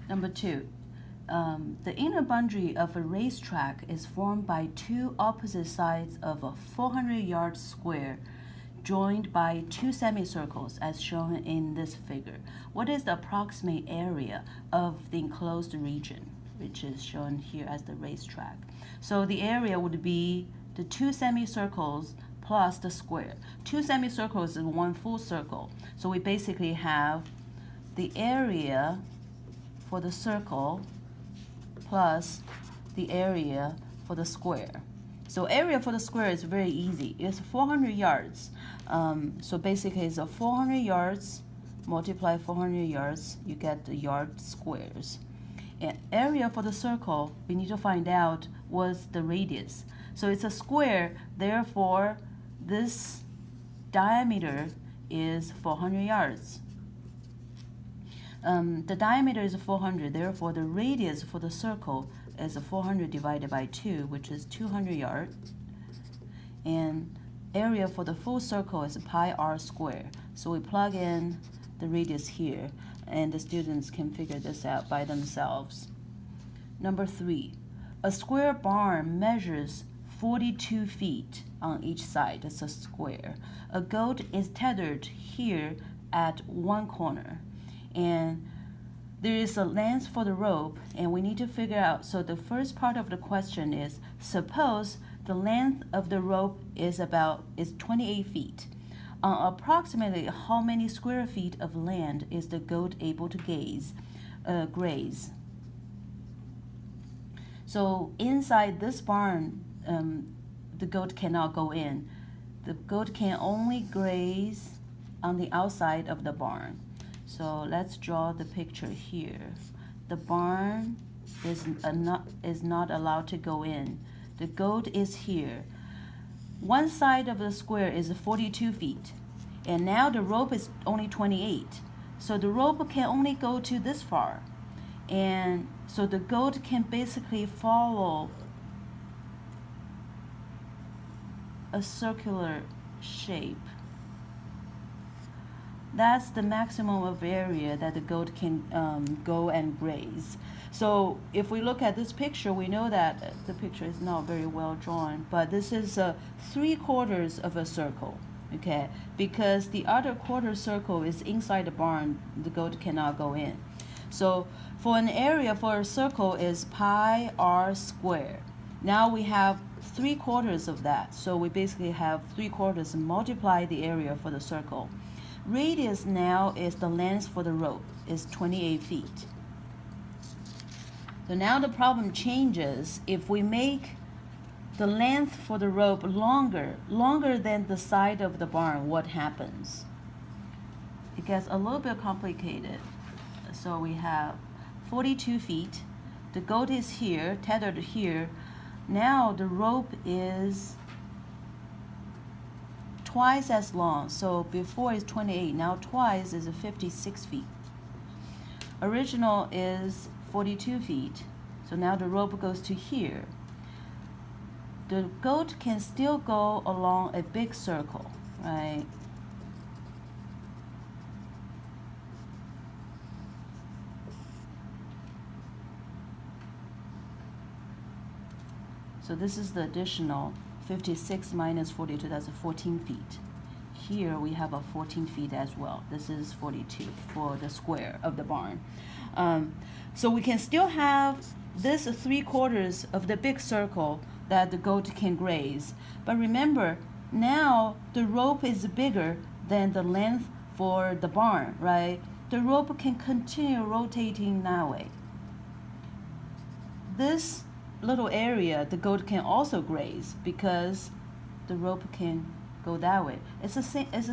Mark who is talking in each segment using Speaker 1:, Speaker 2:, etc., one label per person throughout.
Speaker 1: Number 2, the inner boundary of a racetrack is formed by two opposite sides of a 400-yard square joined by two semicircles as shown in this figure. What is the approximate area of the enclosed region, which is shown here as the racetrack? So the area would be the two semicircles plus the square. Two semicircles is one full circle. So we basically have the area for the circle plus the area for the square. So area for the square is very easy. It's 400 yards. So basically it's a 400 yards multiply 400 yards, you get the yard squares. And area for the circle, we need to find out what's the radius. So it's a square, therefore this diameter is 400 yards. The diameter is 400, therefore the radius for the circle is 400 divided by 2, which is 200 yards. And area for the full circle is pi r squared. So we plug in the radius here, and the students can figure this out by themselves. Number 3, a square barn measures 42 feet on each side. It's a square. A goat is tethered here at one corner, and there is a length for the rope, and we need to figure out. So the first part of the question is, suppose the length of the rope is 28 feet. On approximately how many square feet of land is the goat able to graze? So inside this barn, the goat cannot go in. The goat can only graze on the outside of the barn. So let's draw the picture here. The barn is not allowed to go in. The goat is here. One side of the square is 42 feet, and now the rope is only 28. So the rope can only go to this far. And so the goat can basically follow a circular shape. That's the maximum of area that the goat can go and graze. So if we look at this picture, we know that the picture is not very well drawn, but this is 3/4 of a circle, okay? Because the other quarter circle is inside the barn, the goat cannot go in. So for an area for a circle is pi r squared. Now we have 3/4 of that, so we basically have 3/4 multiply the area for the circle. Radius now is the length for the rope, is 28 feet. So now the problem changes. If we make the length for the rope longer than the side of the barn, what happens? It gets a little bit complicated. So we have 42 feet. The goat is here, tethered here. Now the rope is twice as long. So before is 28, now twice is 56 feet. Original is 42 feet. So now the rope goes to here. The goat can still go along a big circle, right? So this is the additional 56 minus 42, that's 14 feet. Here we have a 14 feet as well. This is 42 for the square of the barn. So we can still have this 3/4 of the big circle that the goat can graze. But remember, now the rope is bigger than the length for the barn, right? The rope can continue rotating that way. This little area the goat can also graze because the rope can go that way. It's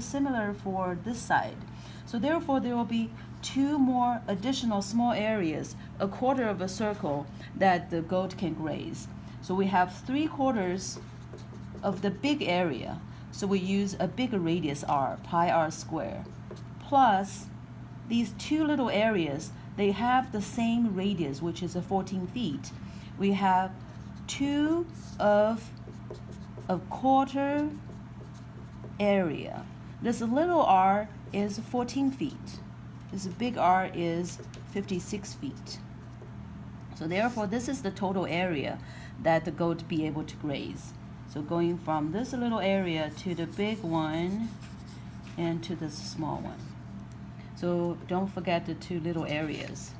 Speaker 1: similar for this side. So therefore there will be two more additional small areas, 1/4 of a circle, that the goat can graze. So we have 3/4 of the big area. So we use a bigger radius r, pi r squared, plus these two little areas, they have the same radius, which is 14 feet. We have 2 of a 1/4 area. This little r is 14 feet. This big R is 56 feet. So therefore, this is the total area that the goat be able to graze. So going from this little area to the big one and to this small one. So don't forget the two little areas.